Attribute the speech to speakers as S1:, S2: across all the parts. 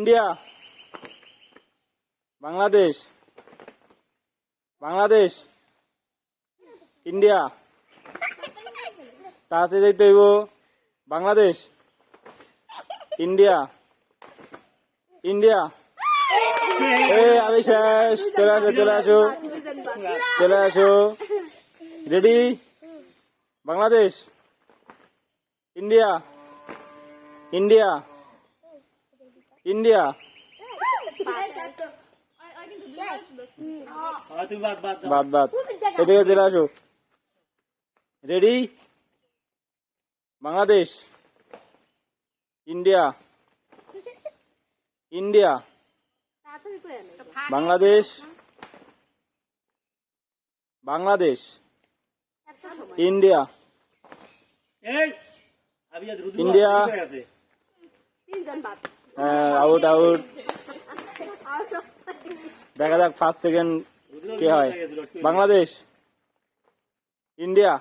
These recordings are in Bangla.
S1: ইন্ডিয়া, বাংলাদেশ, বাংলাদেশ, ইন্ডিয়া, তাড়াতাড়ি যাইতে হইব। Bangladesh, India, India. আমি শেষ। চলে আসো, চলে আসো, চলে আসো। Ready? Bangladesh, India, India, India. বাদ বাদ, এদিকে চলে আসো। Ready? Bangladesh, India, India, Bangladesh, Bangladesh, India, India. Out out. দেখা যাক ফার্স্ট সেকেন্ড কে হয়। Bangladesh, India,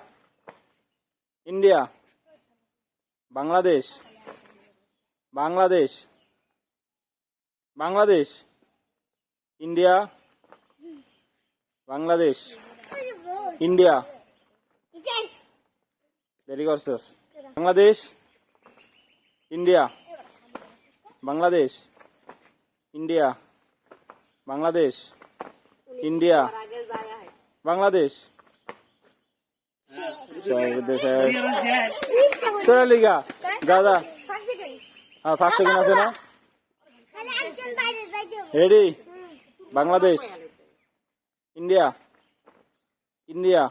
S1: India, Bangladesh, Bangladesh, Bangladesh, India, Bangladesh, India. দেরি করছস। Bangladesh, India, Bangladesh, India, Bangladesh, India, Bangladesh. তোরা লিগা যা যা। হ্যাঁ, ফার্স্ট সেকেন্ড আছে না? রেডি? Bangladesh, India, India.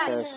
S1: শেষ।